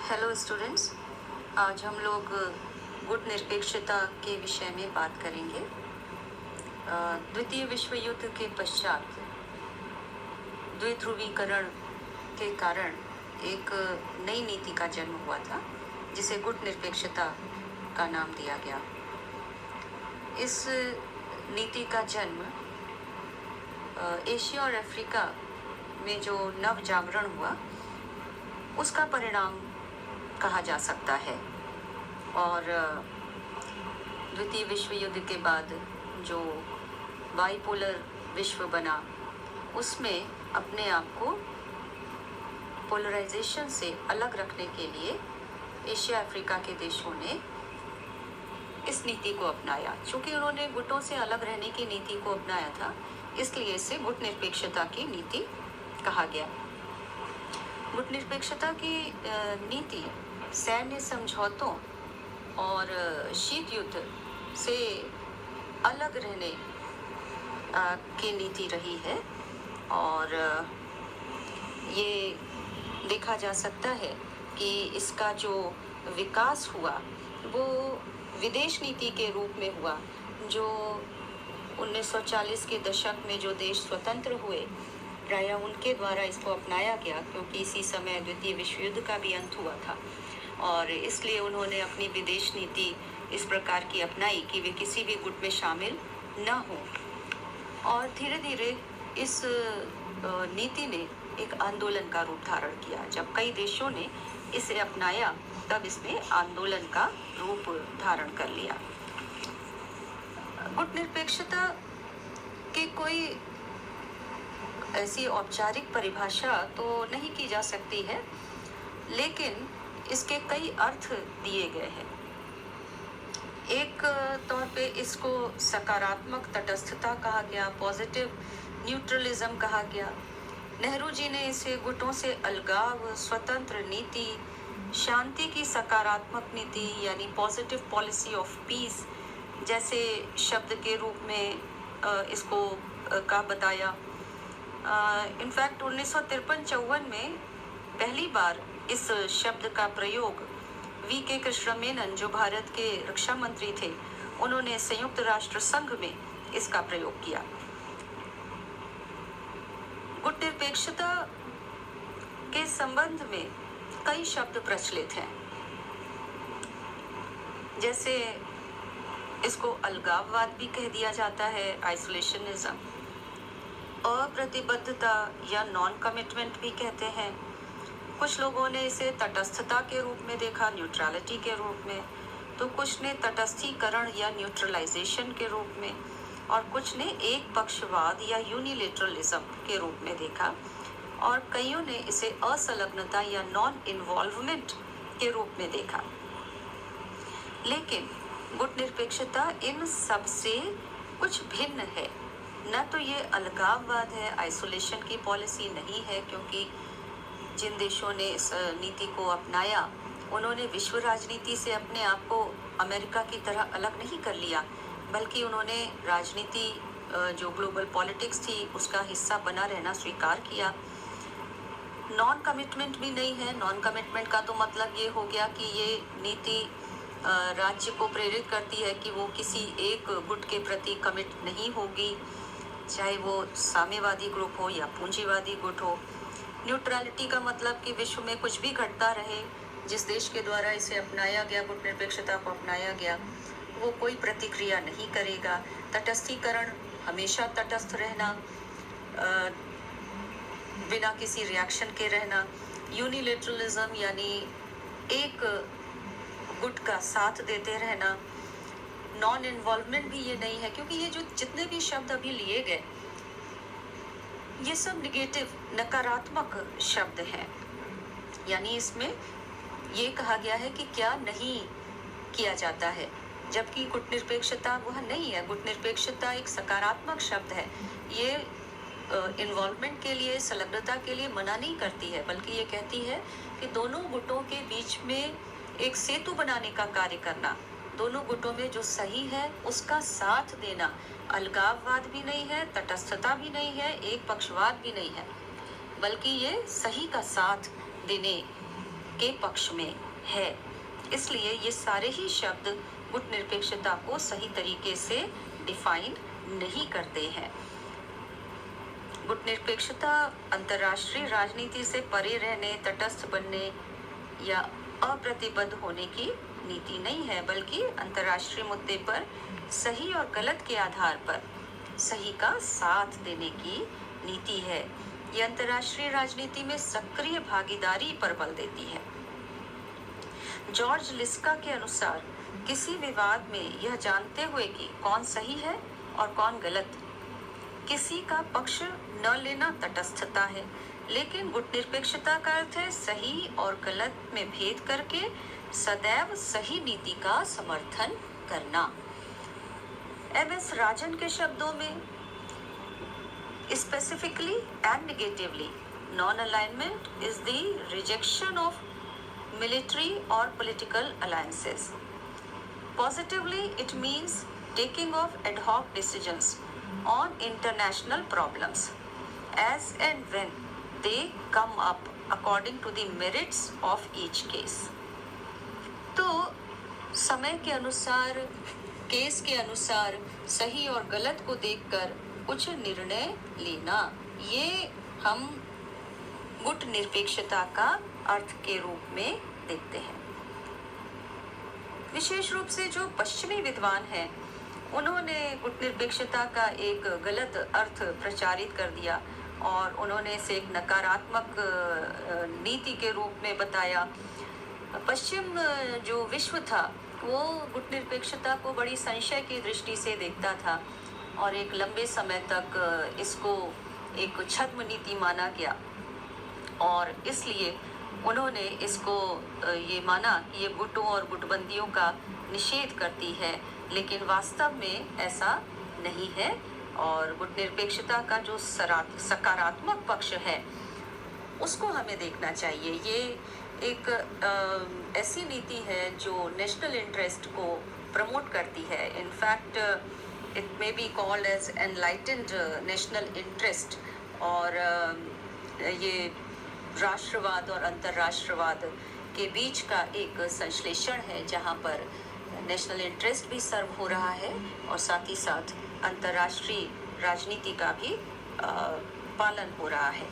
Hello students, आज हम लोग गुट निरपेक्षता के विषय में बात करेंगे। द्वितीय विश्व युद्ध के पश्चात द्विध्रुवीकरण के कारण एक नई नीति का जन्म हुआ था जिसे गुट निरपेक्षता का नाम दिया गया। इस नीति का जन्म एशिया और अफ्रीका में जो नव जागरण हुआ उसका परिणाम कहा जा सकता है। और द्वितीय विश्व युद्ध के बाद जो बाइपोलर विश्व बना उसमें अपने आप को पोलराइजेशन से अलग रखने के लिए एशिया अफ्रीका के देशों ने इस नीति को अपनाया। चूंकि उन्होंने गुटों से अलग रहने की नीति को अपनाया था, इसलिए इसे गुट निरपेक्षता की नीति कहा गया। गुट निरपेक्षता की नीति सैन्य समझौतों और शीत युद्ध से अलग रहने की नीति रही है। और ये देखा जा सकता है कि इसका जो विकास हुआ वो विदेश नीति के रूप में हुआ। जो 1940 के दशक में जो देश स्वतंत्र हुए, प्रायः उनके द्वारा इसको अपनाया गया, क्योंकि इसी समय द्वितीय विश्व युद्ध का भी अंत हुआ था। और इसलिए उन्होंने अपनी विदेश नीति इस प्रकार की अपनाई कि वे किसी भी गुट में शामिल न हो। और धीरे धीरे इस नीति ने एक आंदोलन का रूप धारण किया। जब कई देशों ने इसे अपनाया तब इसने आंदोलन का रूप धारण कर लिया। गुट निरपेक्षता की कोई ऐसी औपचारिक परिभाषा तो नहीं की जा सकती है, लेकिन इसके कई अर्थ दिए गए हैं। एक तौर पे इसको सकारात्मक तटस्थता कहा गया, पॉजिटिव न्यूट्रलिज्म कहा गया। नेहरू जी ने इसे गुटों से अलगाव, स्वतंत्र नीति, शांति की सकारात्मक नीति यानी पॉजिटिव पॉलिसी ऑफ पीस जैसे शब्द के रूप में इसको का बताया। इनफैक्ट 1953-54 में पहली बार इस शब्द का प्रयोग वी.के. कृष्ण मेनन, जो भारत के रक्षा मंत्री थे, उन्होंने संयुक्त राष्ट्र संघ में इसका प्रयोग किया। गुट निरपेक्षता के संबंध में कई शब्द प्रचलित हैं, जैसे इसको अलगाववाद भी कह दिया जाता है, आइसोलेशनिज्म, अप्रतिबद्धता या नॉन कमिटमेंट भी कहते हैं। कुछ लोगों ने इसे तटस्थता के रूप में देखा, न्यूट्रलिटी के रूप में, तो कुछ ने तटस्थीकरण या न्यूट्रलाइजेशन के रूप में, और कुछ ने एक पक्षवाद या यूनिलेटरलिज्म के रूप में देखा, और कईयों ने इसे असंलग्नता या नॉन इन्वॉल्वमेंट के रूप में देखा। लेकिन गुट निरपेक्षता इन सब से कुछ भिन्न है। न तो ये अलगाववाद है, आइसोलेशन की पॉलिसी नहीं है, क्योंकि जिन देशों ने इस नीति को अपनाया उन्होंने विश्व राजनीति से अपने आप को अमेरिका की तरह अलग नहीं कर लिया, बल्कि उन्होंने राजनीति जो ग्लोबल पॉलिटिक्स थी उसका हिस्सा बना रहना स्वीकार किया। नॉन कमिटमेंट भी नहीं है। नॉन कमिटमेंट का तो मतलब ये हो गया कि ये नीति राज्य को प्रेरित करती है कि वो किसी एक गुट के प्रति कमिट नहीं होगी, चाहे वो साम्यवादी ग्रुप हो या पूंजीवादी गुट हो। न्यूट्रलिटी का मतलब कि विश्व में कुछ भी घटता रहे, जिस देश के द्वारा इसे अपनाया गया, गुट निरपेक्षता को अपनाया गया, वो कोई प्रतिक्रिया नहीं करेगा। तटस्थीकरण, हमेशा तटस्थ रहना, बिना किसी रिएक्शन के रहना। यूनिलेटरलिज्म यानी एक गुट का साथ देते रहना। नॉन इन्वॉल्वमेंट भी ये नहीं है, क्योंकि ये जो जितने भी शब्द अभी लिए गए ये सब निगेटिव, नकारात्मक शब्द हैं। यानी इसमें ये कहा गया है कि क्या नहीं किया जाता है, जबकि गुट निरपेक्षता वह नहीं है। गुट निरपेक्षता एक सकारात्मक शब्द है। ये इन्वॉल्वमेंट के लिए, संलग्नता के लिए मना नहीं करती है, बल्कि ये कहती है कि दोनों गुटों के बीच में एक सेतु बनाने का कार्य करना, दोनों गुटों में जो सही है उसका साथ देना। अलगाववाद भी नहीं है, तटस्थता भी नहीं है, एक पक्षवाद भी नहीं है, बल्कि ये सही का साथ देने के पक्ष में है। इसलिए ये सारे ही शब्द गुटनिरपेक्षता को सही तरीके से डिफाइन नहीं करते हैं। गुटनिरपेक्षता अंतर्राष्ट्रीय राजनीति से परे रहने, तटस्थ बनने या अप्रतिबद्ध होने की नीति नहीं है, बल्कि अंतर्राष्ट्रीय मुद्दे पर सही और गलत के आधार पर सही का साथ देने की नीति है। यह अंतर्राष्ट्रीय राजनीति में सक्रिय भागीदारी पर बल देती है। जॉर्ज लिस्का के अनुसार किसी विवाद में यह जानते हुए कि कौन सही है और कौन गलत, किसी का पक्ष न लेना तटस्थता है, लेकिन गुटनिरपेक्षता का अर्थ है सही और गलत में भेद करके सदैव सही नीति का समर्थन करना। एम.एस. राजन के शब्दों में, specifically and negatively, non alignment is the rejection of military or political alliances. Positively, it means taking of ad hoc decisions on international problems as and when they come up according to the merits of each case. तो समय के अनुसार, case के अनुसार सही और गलत को देखकर कुछ निर्णय लेना, ये हम गुटनिरपेक्षता का अर्थ के रूप में देखते हैं। विशेष रूप से जो पश्चिमी विद्वान हैं, उन्होंने गुटनिरपेक्षता का एक गलत अर्थ प्रचारित कर दिया और उन्होंने इसे एक नकारात्मक नीति के रूप में बताया। पश्चिम जो विश्व था वो गुटनिरपेक्षता को बड़ी संशय की दृष्टि से देखता था और एक लंबे समय तक इसको एक छद्म नीति माना गया और इसलिए उन्होंने इसको ये माना कि ये गुटों और गुटबंदियों का निषेध करती है, लेकिन वास्तव में ऐसा नहीं है। और गुटनिरपेक्षता का जो सकारात्मक पक्ष है उसको हमें देखना चाहिए। ये एक ऐसी नीति है जो नेशनल इंटरेस्ट को प्रमोट करती है। In fact it may be called as enlightened national interest, और ये राष्ट्रवाद और अंतर्राष्ट्रवाद के बीच का एक संश्लेषण है जहाँ पर नेशनल इंटरेस्ट भी सर्व हो रहा है और साथ ही साथ अंतर्राष्ट्रीय राजनीति का भी पालन हो रहा है।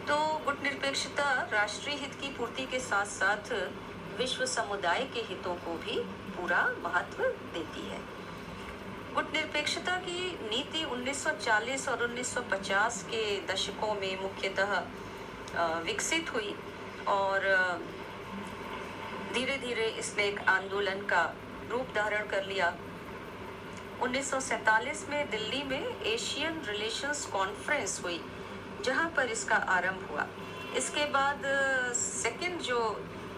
तो गुटनिरपेक्षता राष्ट्रीय हित की पूर्ति के साथ साथ विश्व समुदाय के हितों को भी पूरा महत्व देती है। गुटनिरपेक्षता की नीति 1940 और 1950 के दशकों में मुख्यतः विकसित हुई और धीरे धीरे इसने एक आंदोलन का रूप धारण कर लिया। 1947 में दिल्ली में एशियन रिलेशंस कॉन्फ्रेंस हुई जहां पर इसका आरंभ हुआ। इसके बाद सेकंड जो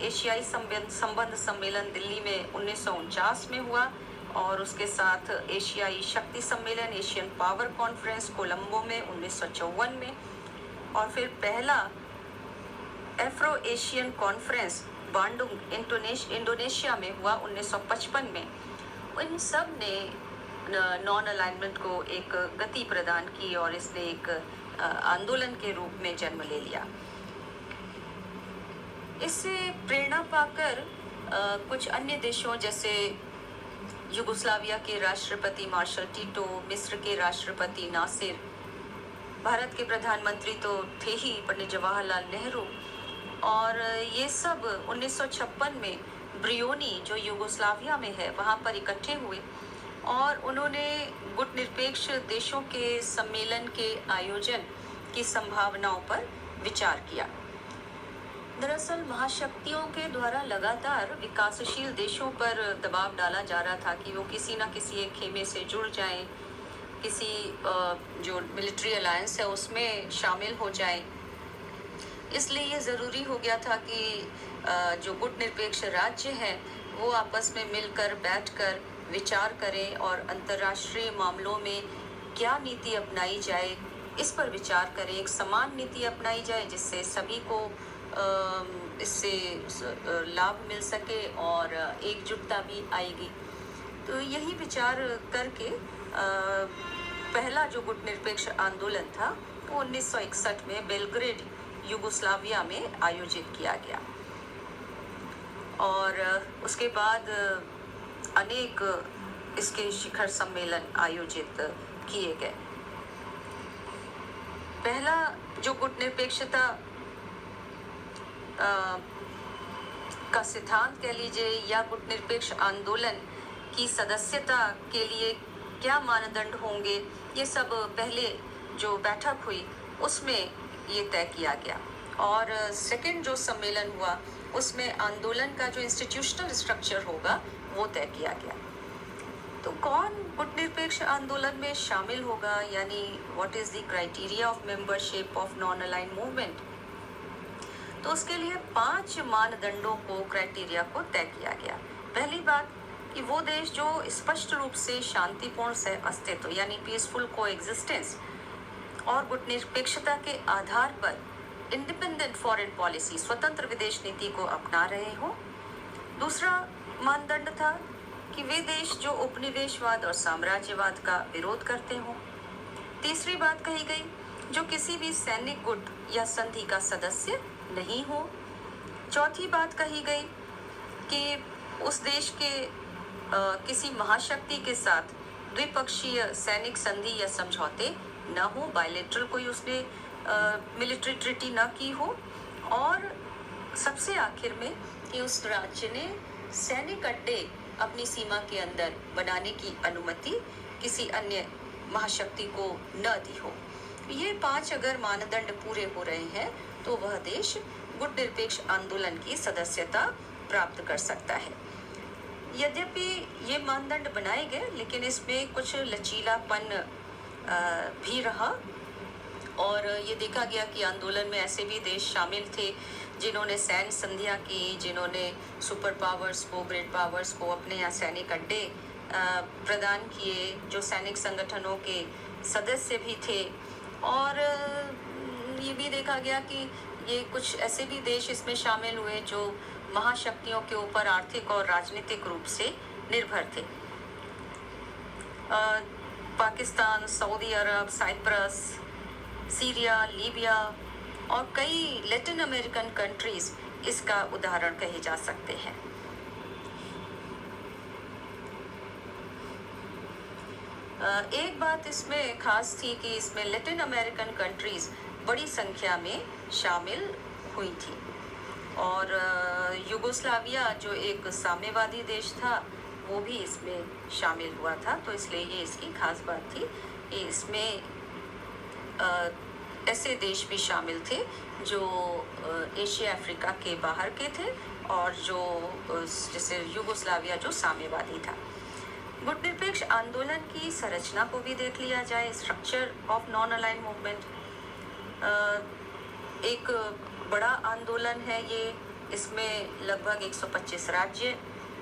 एशियाई संबंध सम्मेलन दिल्ली में 1949 में हुआ और उसके साथ एशियाई शक्ति सम्मेलन एशियन पावर कॉन्फ्रेंस कोलंबो में 1954 में, और फिर पहला Afro Asian conference Bandung Indonesia में हुआ 1955 में। इन सब ने नॉन अलाइनमेंट को एक गति प्रदान की और इसने एक आंदोलन के रूप में जन्म ले लिया। इससे प्रेरणा पाकर कुछ अन्य देशों जैसे युगोस्लाविया के राष्ट्रपति मार्शल टीटो, मिस्र के राष्ट्रपति नासिर, भारत के प्रधानमंत्री तो थे ही पंडित जवाहरलाल नेहरू, और ये सब 1956 में ब्रियोनी जो युगोस्लाविया में है वहाँ पर इकट्ठे हुए और उन्होंने गुटनिरपेक्ष देशों के सम्मेलन के आयोजन की संभावनाओं पर विचार किया। दरअसल महाशक्तियों के द्वारा लगातार विकासशील देशों पर दबाव डाला जा रहा था कि वो किसी न किसी एक खेमे से जुड़ जाएं, किसी जो मिलिट्री अलायंस है उसमें शामिल हो जाएं। इसलिए ये ज़रूरी हो गया था कि जो गुटनिरपेक्ष राज्य हैं वो आपस में मिलकर बैठकर विचार करें और अंतर्राष्ट्रीय मामलों में क्या नीति अपनाई जाए इस पर विचार करें। एक समान नीति अपनाई जाए जिससे सभी को इससे लाभ मिल सके और एकजुटता भी आएगी। तो यही विचार करके पहला जो गुटनिरपेक्ष आंदोलन था वो 1961 में बेलग्रेड युगोस्लाविया में आयोजित किया गया। और उसके बाद अनेक इसके शिखर सम्मेलन आयोजित किए गए। पहला जो गुटनिरपेक्षता का सिद्धांत कह लीजिए या गुटनिरपेक्ष आंदोलन की सदस्यता के लिए क्या मानदंड होंगे, ये सब पहले जो बैठक हुई उसमें ये तय किया गया। और सेकंड जो सम्मेलन हुआ उसमें आंदोलन का जो इंस्टीट्यूशनल स्ट्रक्चर होगा वो तय किया गया। तो कौन गुटनिरपेक्ष आंदोलन में शामिल होगा, यानी what is the criteria of membership of non align movement. तो उसके लिए 5 मानदंडों को, क्राइटेरिया को तय किया गया। पहली बात कि वो देश जो स्पष्ट रूप से शांतिपूर्ण सह अस्तित्व यानी पीसफुल कोएग्जिस्टेंस और गुटनिरपेक्षता के आधार पर इंडिपेंडेंट फॉरेन पॉलिसी, स्वतंत्र विदेश नीति को अपना रहे हो। दूसरा मानदंड था कि वे देश जो उपनिवेशवाद और साम्राज्यवाद का विरोध करते हों। तीसरी बात कही गई, जो किसी भी सैनिक गुट या संधि का सदस्य नहीं हो। चौथी बात कही गई कि उस देश के किसी महाशक्ति के साथ द्विपक्षीय सैनिक संधि या समझौते न हो, बायलेटरल कोई उसने मिलिट्री ट्रीटी न की हो। और सबसे आखिर में कि उस राज्य ने सैनिक अड्डे अपनी सीमा के अंदर बनाने की अनुमति किसी अन्य महाशक्ति को न दी हो। ये 5 अगर मानदंड पूरे हो रहे हैं तो वह देश गुटनिरपेक्ष आंदोलन की सदस्यता प्राप्त कर सकता है। यद्यपि ये मानदंड बनाए गए लेकिन इसमें कुछ लचीलापन भी रहा और ये देखा गया कि आंदोलन में ऐसे भी देश शामिल थे जिन्होंने सैन्य संधियां की, जिन्होंने सुपर पावर्स को, ग्रेट पावर्स को अपने यहाँ सैनिक अड्डे प्रदान किए, जो सैनिक संगठनों के सदस्य भी थे। और ये भी देखा गया कि ये कुछ ऐसे भी देश इसमें शामिल हुए जो महाशक्तियों के ऊपर आर्थिक और राजनीतिक रूप से निर्भर थे। पाकिस्तान, सऊदी अरब, साइप्रस, सीरिया, लीबिया और कई लैटिन अमेरिकन कंट्रीज इसका उदाहरण कहे जा सकते हैं। एक बात इसमें खास थी कि इसमें लैटिन अमेरिकन कंट्रीज बड़ी संख्या में शामिल हुई थी और युगोस्लाविया जो एक साम्यवादी देश था वो भी इसमें शामिल हुआ था। तो इसलिए ये इसकी खास बात थी कि इसमें ऐसे देश भी शामिल थे जो एशिया अफ्रीका के बाहर के थे और जो जैसे युगोस्लाविया जो साम्यवादी था। गुटनिरपेक्ष आंदोलन की संरचना को भी देख लिया जाए, structure of non align movement. एक बड़ा आंदोलन है ये, इसमें लगभग 125 राज्य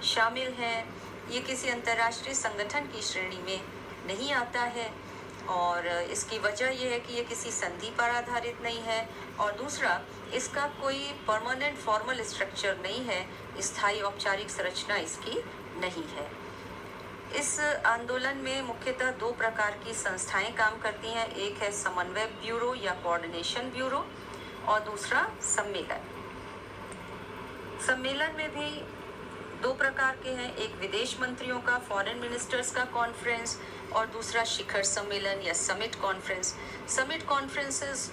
शामिल हैं। ये किसी अंतर्राष्ट्रीय संगठन की श्रेणी में नहीं आता है और इसकी वजह यह है कि ये किसी संधि पर आधारित नहीं है और दूसरा इसका कोई परमानेंट फॉर्मल स्ट्रक्चर नहीं है, स्थायी औपचारिक संरचना इसकी नहीं है। इस आंदोलन में मुख्यतः 2 प्रकार की संस्थाएं काम करती हैं, एक है समन्वय ब्यूरो या कोऑर्डिनेशन ब्यूरो और दूसरा सम्मेलन। सम्मेलन में भी 2 प्रकार के हैं, एक विदेश मंत्रियों का, फॉरेन मिनिस्टर्स का कॉन्फ्रेंस और दूसरा शिखर सम्मेलन या समिट कॉन्फ्रेंस। समिट कॉन्फ्रेंसेस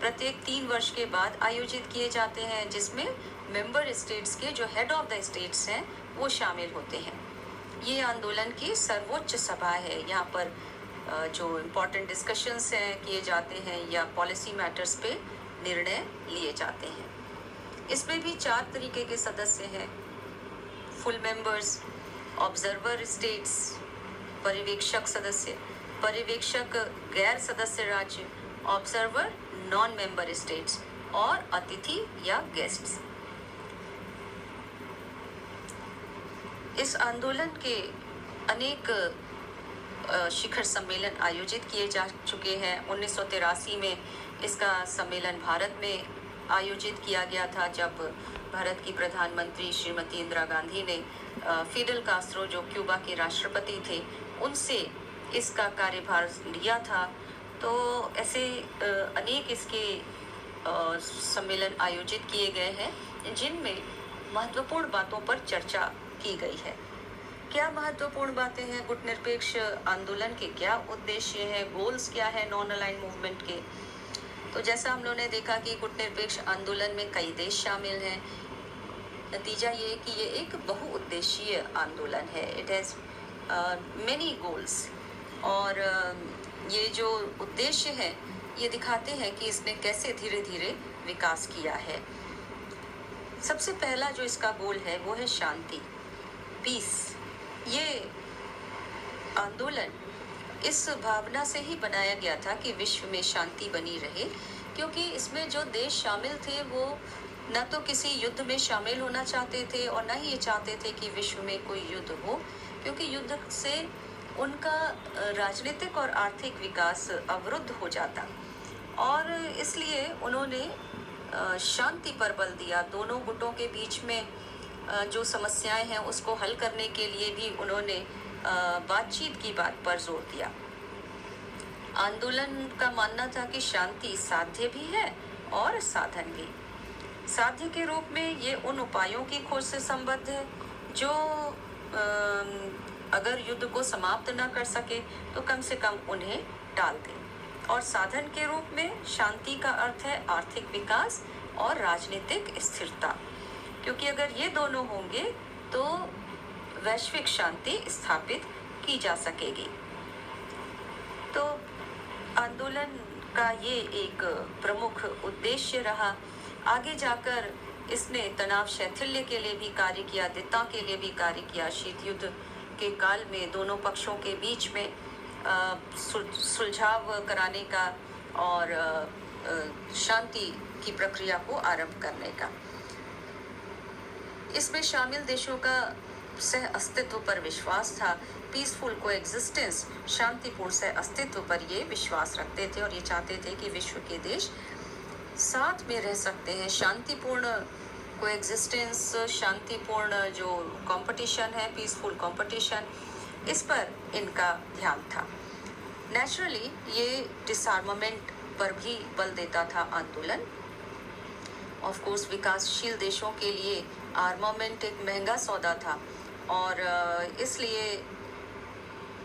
प्रत्येक 3 वर्ष के बाद आयोजित किए जाते हैं जिसमें मेंबर स्टेट्स के जो हेड ऑफ द स्टेट्स हैं वो शामिल होते हैं। ये आंदोलन की सर्वोच्च सभा है, यहाँ पर जो इम्पोर्टेंट डिस्कशंस हैं किए जाते हैं या पॉलिसी मैटर्स पे निर्णय लिए जाते हैं। इसमें भी 4 तरीके के सदस्य हैं, फुल मेंबर्स, ऑब्जर्वर स्टेट्स, पर्यवेक्षक सदस्य, पर्यवेक्षक गैर सदस्य राज्य, ऑब्जर्वर नॉन मेंबर स्टेट्स और अतिथि या गेस्ट्स। इस आंदोलन के अनेक शिखर सम्मेलन आयोजित किए जा चुके हैं। 1983 में इसका सम्मेलन भारत में आयोजित किया गया था जब भारत की प्रधानमंत्री श्रीमती इंदिरा गांधी ने फिडेल कास्ट्रो जो क्यूबा के राष्ट्रपति थे उनसे इसका कार्यभार लिया था। तो ऐसे अनेक इसके सम्मेलन आयोजित किए गए हैं जिनमें महत्वपूर्ण बातों पर चर्चा की गई है। क्या महत्वपूर्ण बातें हैं गुटनिरपेक्ष आंदोलन के, क्या उद्देश्य है, गोल्स क्या है नॉन अलाइन मूवमेंट के? तो जैसा हम लोगों ने देखा कि गुटनिरपेक्ष आंदोलन में कई देश शामिल हैं। नतीजा ये कि ये एक बहुउद्देशीय आंदोलन है। इट हैज़ मेनी गोल्स, और ये जो उद्देश्य है ये दिखाते हैं कि इसने कैसे धीरे धीरे विकास किया है। सबसे पहला जो इसका गोल है वो है शांति, पीस। ये आंदोलन इस भावना से ही बनाया गया था कि विश्व में शांति बनी रहे, क्योंकि इसमें जो देश शामिल थे वो न तो किसी युद्ध में शामिल होना चाहते थे और न ही ये चाहते थे कि विश्व में कोई युद्ध हो, क्योंकि युद्ध से उनका राजनीतिक और आर्थिक विकास अवरुद्ध हो जाता। और इसलिए उन्होंने शांति पर बल दिया। दोनों गुटों के बीच में जो समस्याएं हैं उसको हल करने के लिए भी उन्होंने बातचीत की बात पर जोर दिया। आंदोलन का मानना था कि शांति साध्य भी है और साधन भी। साध्य के रूप में ये उन उपायों की खोज से संबद्ध है जो अगर युद्ध को समाप्त न कर सके तो कम से कम उन्हें टाल दें। और साधन के रूप में शांति का अर्थ है आर्थिक विकास और राजनीतिक स्थिरता, क्योंकि अगर ये दोनों होंगे तो वैश्विक शांति स्थापित की जा सकेगी। तो आंदोलन का ये एक प्रमुख उद्देश्य रहा। आगे जाकर इसने तनाव शैथिल्य के लिए भी कार्य किया, द्विता के लिए भी कार्य किया। शीत युद्ध के काल में दोनों पक्षों के बीच में सुलझाव कराने का और शांति की प्रक्रिया को आरंभ करने का। इसमें शामिल देशों का सह अस्तित्व पर विश्वास था। पीसफुल कोएग्जिस्टेंस, शांतिपूर्ण सह अस्तित्व पर ये विश्वास रखते थे और ये चाहते थे कि विश्व के देश साथ में रह सकते हैं। शांतिपूर्ण कोएग्जिस्टेंस, शांतिपूर्ण जो कंपटीशन है, पीसफुल कंपटीशन, इस पर इनका ध्यान था। नेचुरली ये डिसआर्मामेंट पर भी बल देता था आंदोलन। ऑफ कोर्स विकासशील देशों के लिए आर्मामेंट एक महंगा सौदा था और इसलिए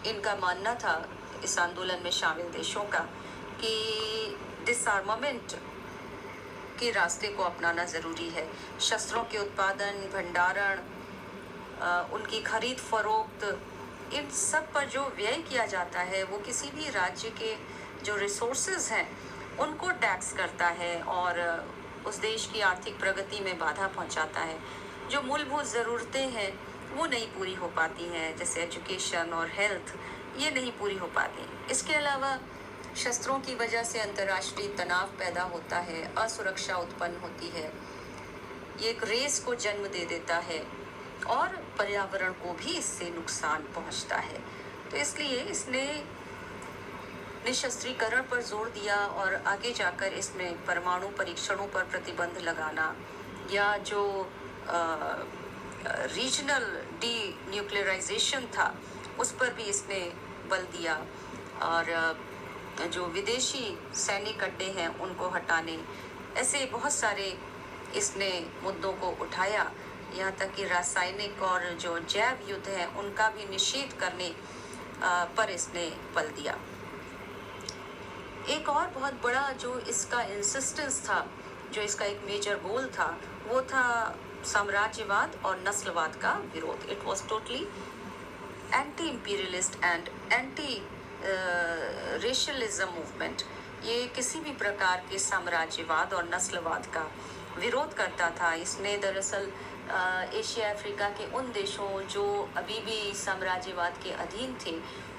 इनका मानना था इस आंदोलन में शामिल देशों का कि डिसआर्मामेंट के रास्ते को अपनाना ज़रूरी है। शस्त्रों के उत्पादन, भंडारण, उनकी खरीद फरोख्त, इन सब पर जो व्यय किया जाता है वो किसी भी राज्य के जो रिसोर्सेज हैं उनको टैक्स करता है और उस देश की आर्थिक प्रगति में बाधा पहुंचाता है। जो मूलभूत ज़रूरतें हैं वो नहीं पूरी हो पाती हैं, जैसे एजुकेशन और हेल्थ, ये नहीं पूरी हो पाती। इसके अलावा शस्त्रों की वजह से अंतर्राष्ट्रीय तनाव पैदा होता है, असुरक्षा उत्पन्न होती है, ये एक रेस को जन्म दे देता है और पर्यावरण को भी इससे नुकसान पहुंचता है। तो इसलिए इसने निशस्त्रीकरण पर जोर दिया और आगे जाकर इसमें परमाणु परीक्षणों पर प्रतिबंध लगाना या जो रीजनल डी न्यूक्लियराइजेशन था उस पर भी इसने बल दिया और जो विदेशी सैनिक अड्डे हैं उनको हटाने, ऐसे बहुत सारे इसने मुद्दों को उठाया। यहाँ तक कि रासायनिक और जो जैव युद्ध है उनका भी निषेध करने पर इसने बल दिया। एक और बहुत बड़ा जो इसका इंसिस्टेंस था, जो इसका एक मेजर गोल था, वो था साम्राज्यवाद और नस्लवाद का विरोध। It was totally anti imperialist and anti रेशियलिज्म movement. ये किसी भी प्रकार के साम्राज्यवाद और नस्लवाद का विरोध करता था। इसने दरअसल एशिया अफ्रीका के उन देशों जो अभी भी साम्राज्यवाद के अधीन थे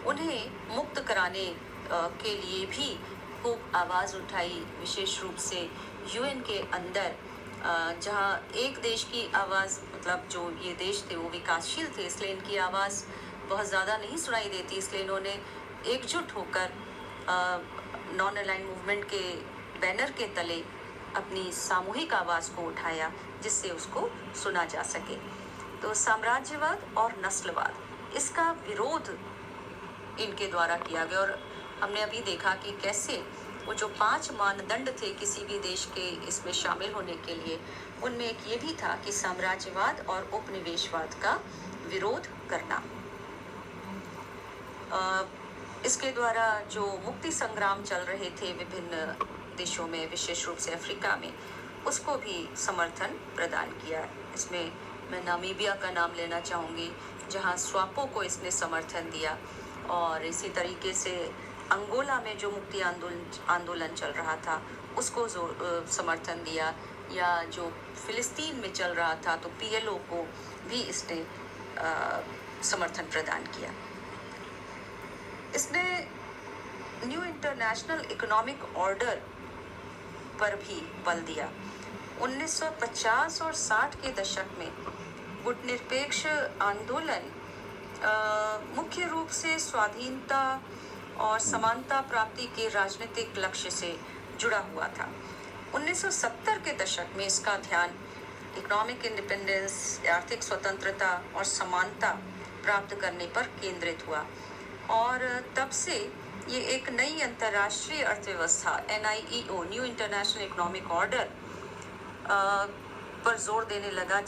उन्हें मुक्त कराने के लिए भी खूब आवाज़ उठाई, विशेष रूप से यूएन के अंदर, जहाँ एक देश की आवाज़, मतलब जो ये देश थे वो विकासशील थे इसलिए इनकी आवाज़ बहुत ज़्यादा नहीं सुनाई देती, इसलिए इन्होंने एकजुट होकर नॉन अलाइन मूवमेंट के बैनर के तले अपनी सामूहिक आवाज़ को उठाया जिससे उसको सुना जा सके। तो साम्राज्यवाद और नस्लवाद, इसका विरोध इनके द्वारा किया गया और हमने अभी देखा कि कैसे वो जो 5 मानदंड थे किसी भी देश के इसमें शामिल होने के लिए, उनमें एक ये भी था कि साम्राज्यवाद और उपनिवेशवाद का विरोध करना। इसके द्वारा जो मुक्ति संग्राम चल रहे थे विभिन्न देशों में, विशेष रूप से अफ्रीका में, उसको भी समर्थन प्रदान किया। इसमें मैं नामीबिया का नाम लेना चाहूँगी, जहाँ स्वापो को इसने समर्थन दिया, और इसी तरीके से अंगोला में जो मुक्ति आंदोलन चल रहा था उसको समर्थन दिया, या जो फिलिस्तीन में चल रहा था तो PLO को भी इसने समर्थन प्रदान किया। इसने न्यू इंटरनेशनल इकोनॉमिक ऑर्डर पर भी बल दिया। 1950 और 60 के दशक में गुटनिरपेक्ष आंदोलन मुख्य रूप से स्वाधीनता और समानता प्राप्ति के राजनीतिक लक्ष्य से जुड़ा हुआ था। 1970 के दशक में इसका ध्यान इकोनॉमिक इंडिपेंडेंस, आर्थिक स्वतंत्रता और समानता प्राप्त करने पर केंद्रित हुआ, और तब से ये एक नई अंतर्राष्ट्रीय अर्थव्यवस्था NIEO, new international economic order पर जोर देने लगा,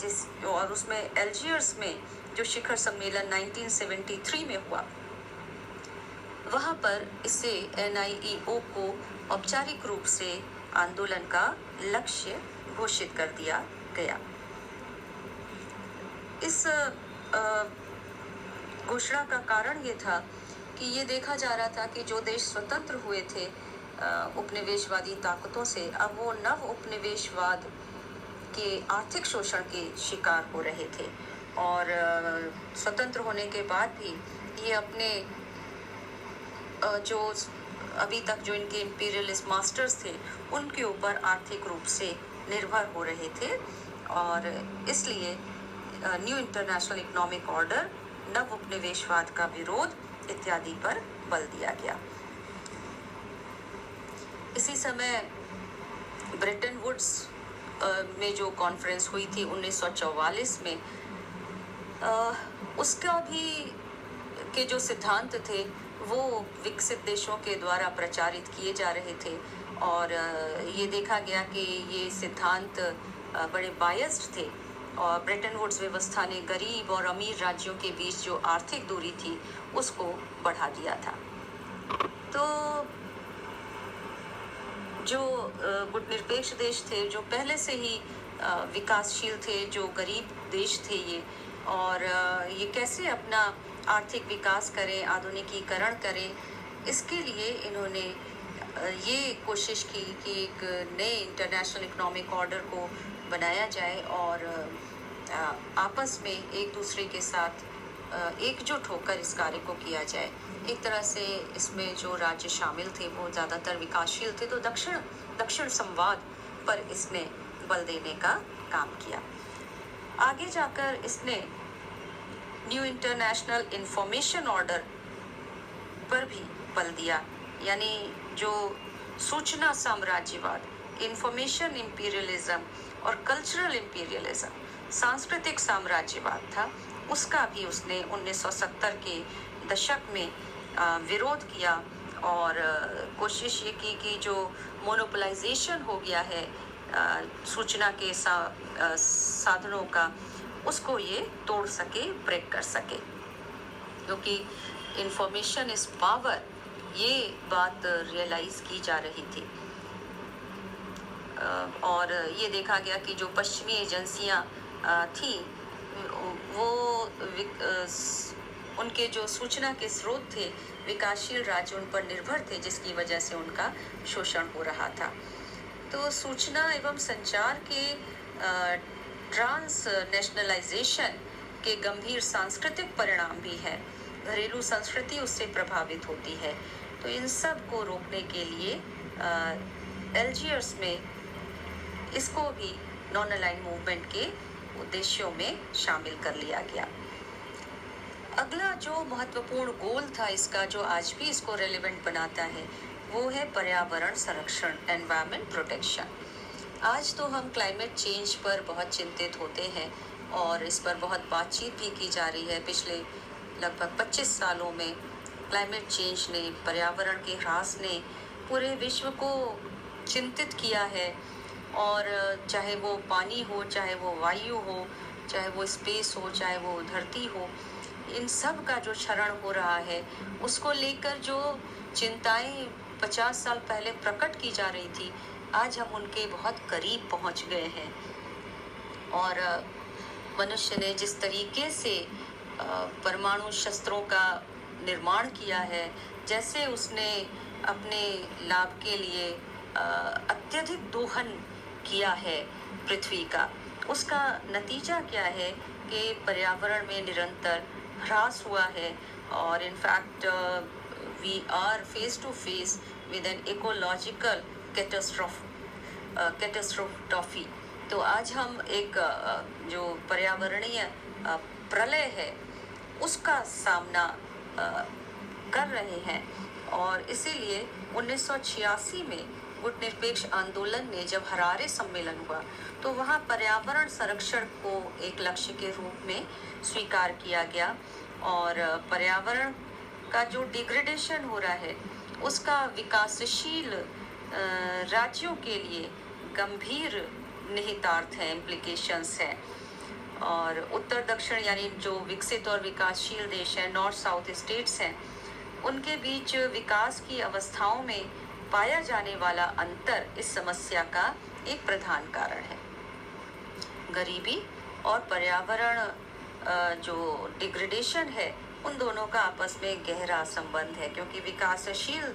और उसमें एल्जियर्स में जो शिखर सम्मेलन 1973 में हुआ, वहाँ पर इसे NIEO को औपचारिक रूप से आंदोलन का लक्ष्य घोषित कर दिया गया। इस घोषणा का कारण ये था कि ये देखा जा रहा था कि जो देश स्वतंत्र हुए थे उपनिवेशवादी ताकतों से, अब वो नव उपनिवेशवाद के आर्थिक शोषण के शिकार हो रहे थे, और स्वतंत्र होने के बाद भी ये अपने जो अभी तक जो इनके इंपीरियलिस्ट मास्टर्स थे उनके ऊपर आर्थिक रूप से निर्भर हो रहे थे, और इसलिए न्यू इंटरनेशनल इकोनॉमिक ऑर्डर, नव उपनिवेशवाद का विरोध इत्यादि पर बल दिया गया। इसी समय ब्रेटन वुड्स में जो कॉन्फ्रेंस हुई थी 1944 में, उसका भी के जो सिद्धांत थे वो विकसित देशों के द्वारा प्रचारित किए जा रहे थे, और ये देखा गया कि ये सिद्धांत बड़े बायस्ड थे, और ब्रेटन वुड्स व्यवस्था ने गरीब और अमीर राज्यों के बीच जो आर्थिक दूरी थी उसको बढ़ा दिया था। तो जो गुटनिरपेक्ष देश थे, जो पहले से ही विकासशील थे, जो गरीब देश थे ये, और ये कैसे अपना आर्थिक विकास करें, आधुनिकीकरण करें, इसके लिए इन्होंने ये कोशिश की कि एक नए इंटरनेशनल इकोनॉमिक ऑर्डर को बनाया जाए, और आपस में एक दूसरे के साथ एकजुट होकर इस कार्य को किया जाए। एक तरह से इसमें जो राज्य शामिल थे वो ज़्यादातर विकासशील थे, तो दक्षिण संवाद पर इसने बल देने का काम किया। आगे जाकर इसने न्यू इंटरनेशनल इंफॉर्मेशन ऑर्डर पर भी बल दिया, यानी जो सूचना साम्राज्यवाद, इंफॉर्मेशन इंपीरियलिज्म और कल्चरल इंपीरियलिज्म, सांस्कृतिक साम्राज्यवाद था, उसका भी उसने 1970 के दशक में विरोध किया, और कोशिश ये की कि जो मोनोपोलाइजेशन हो गया है सूचना के साधनों का, उसको ये तोड़ सके, ब्रेक कर सके, क्योंकि इंफॉर्मेशन इज पावर, ये बात रियलाइज की जा रही थी। और ये देखा गया कि जो पश्चिमी एजेंसियां थी वो उनके जो सूचना के स्रोत थे विकासशील राज्य उन पर निर्भर थे, जिसकी वजह से उनका शोषण हो रहा था। तो सूचना एवं संचार के ट्रांस नेशनलाइजेशन के गंभीर सांस्कृतिक परिणाम भी हैं, घरेलू संस्कृति उससे प्रभावित होती है। तो इन सब को रोकने के लिए एल्जियर्स में इसको भी नॉन अलाइन मूवमेंट के उद्देश्यों में शामिल कर लिया गया। अगला जो महत्वपूर्ण गोल था इसका, जो आज भी इसको रेलेवेंट बनाता है, वो है पर्यावरण संरक्षण, एनवायरमेंट प्रोटेक्शन। आज तो हम क्लाइमेट चेंज पर बहुत चिंतित होते हैं और इस पर बहुत बातचीत भी की जा रही है। पिछले लगभग 25 सालों में क्लाइमेट चेंज ने, पर्यावरण के ह्रास ने पूरे विश्व को चिंतित किया है। और चाहे वो पानी हो, चाहे वो वायु हो, चाहे वो स्पेस हो, चाहे वो धरती हो, इन सब का जो क्षरण हो रहा है, उसको लेकर जो चिंताएं 50 साल पहले प्रकट की जा रही थी, आज हम उनके बहुत करीब पहुंच गए हैं। और मनुष्य ने जिस तरीके से परमाणु शस्त्रों का निर्माण किया है, जैसे उसने अपने लाभ के लिए अत्यधिक दोहन किया है पृथ्वी का, उसका नतीजा क्या है कि पर्यावरण में निरंतर ह्रास हुआ है। और in fact we are face to face with an ecological catastrophe. तो आज हम एक जो पर्यावरणीय प्रलय है, उसका सामना कर रहे हैं। और इसीलिए 1986 में गुटनिरपेक्ष आंदोलन ने जब हरारे सम्मेलन हुआ, तो वहाँ पर्यावरण संरक्षण को एक लक्ष्य के रूप में स्वीकार किया गया। और पर्यावरण का जो डिग्रेडेशन हो रहा है, उसका विकासशील राज्यों के लिए गंभीर निहितार्थ है, इम्प्लीकेशंस है। और उत्तर दक्षिण यानी जो विकसित और विकासशील देश हैं, नॉर्थ साउथ स्टेट्स हैं, उनके बीच विकास की अवस्थाओं में पाया जाने वाला अंतर इस समस्या का एक प्रधान कारण है। गरीबी और पर्यावरण जो डिग्रेडेशन है, उन दोनों का आपस में गहरा संबंध है, क्योंकि विकासशील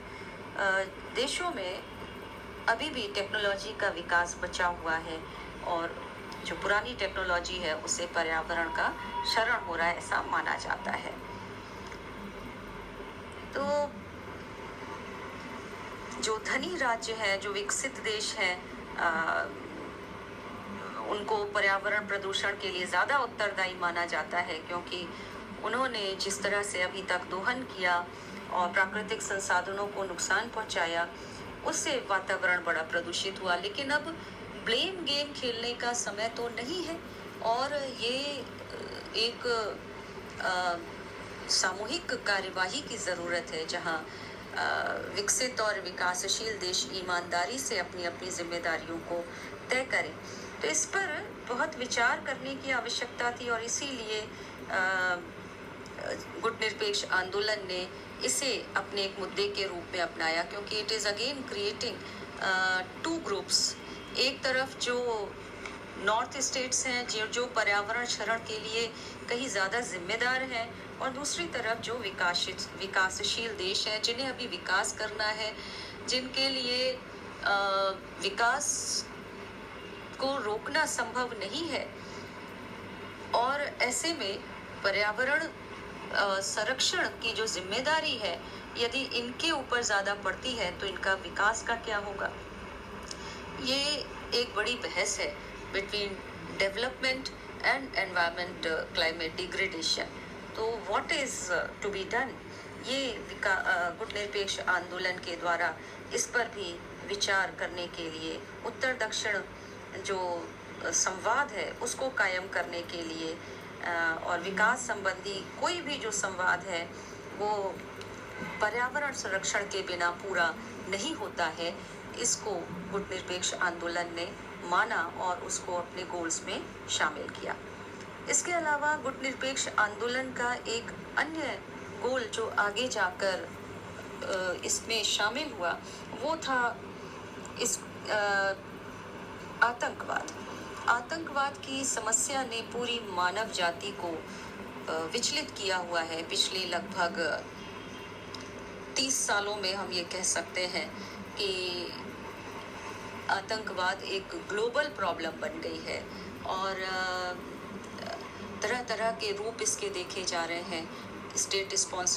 देशों में अभी भी टेक्नोलॉजी का विकास बचा हुआ है, और जो पुरानी टेक्नोलॉजी है उससे पर्यावरण का क्षरण हो रहा है, ऐसा माना जाता है। तो जो धनी राज्य है, जो विकसित देश हैं, उनको पर्यावरण प्रदूषण के लिए ज़्यादा उत्तरदायी माना जाता है, क्योंकि उन्होंने जिस तरह से अभी तक दोहन किया और प्राकृतिक संसाधनों को नुकसान पहुंचाया, उससे वातावरण बड़ा प्रदूषित हुआ। लेकिन अब ब्लेम गेम खेलने का समय तो नहीं है, और ये एक सामूहिक कार्यवाही की ज़रूरत है, जहां विकसित और विकासशील देश ईमानदारी से अपनी अपनी जिम्मेदारियों को तय करें। तो इस पर बहुत विचार करने की आवश्यकता थी, और इसीलिए गुटनिरपेक्ष आंदोलन ने इसे अपने एक मुद्दे के रूप में अपनाया, क्योंकि it is again creating two groups. एक तरफ जो नॉर्थ स्टेट्स हैं, जो पर्यावरण क्षरण के लिए कहीं ज़्यादा जिम्मेदार हैं, और दूसरी तरफ जो विकासशील देश हैं, जिन्हें अभी विकास करना है, जिनके लिए विकास को रोकना संभव नहीं है। और ऐसे में पर्यावरण संरक्षण की जो जिम्मेदारी है, यदि इनके ऊपर ज़्यादा पड़ती है, तो इनका विकास का क्या होगा। ये एक बड़ी बहस है between development and environment climate degradation. तो what is to be done, ये गुटनिरपेक्ष आंदोलन के द्वारा इस पर भी विचार करने के लिए, उत्तर दक्षिण जो संवाद है उसको कायम करने के लिए, और विकास संबंधी कोई भी जो संवाद है वो पर्यावरण संरक्षण के बिना पूरा नहीं होता है, इसको गुटनिरपेक्ष आंदोलन ने माना और उसको अपने गोल्स में शामिल किया। इसके अलावा गुटनिरपेक्ष आंदोलन का एक अन्य गोल जो आगे जाकर इसमें शामिल हुआ, वो था इस आतंकवाद की समस्या ने पूरी मानव जाति को विचलित किया हुआ है। पिछले लगभग 30 सालों में हम ये कह सकते हैं कि आतंकवाद एक ग्लोबल प्रॉब्लम बन गई है, और तरह तरह के रूप इसके देखे जा रहे हैं। State sponsored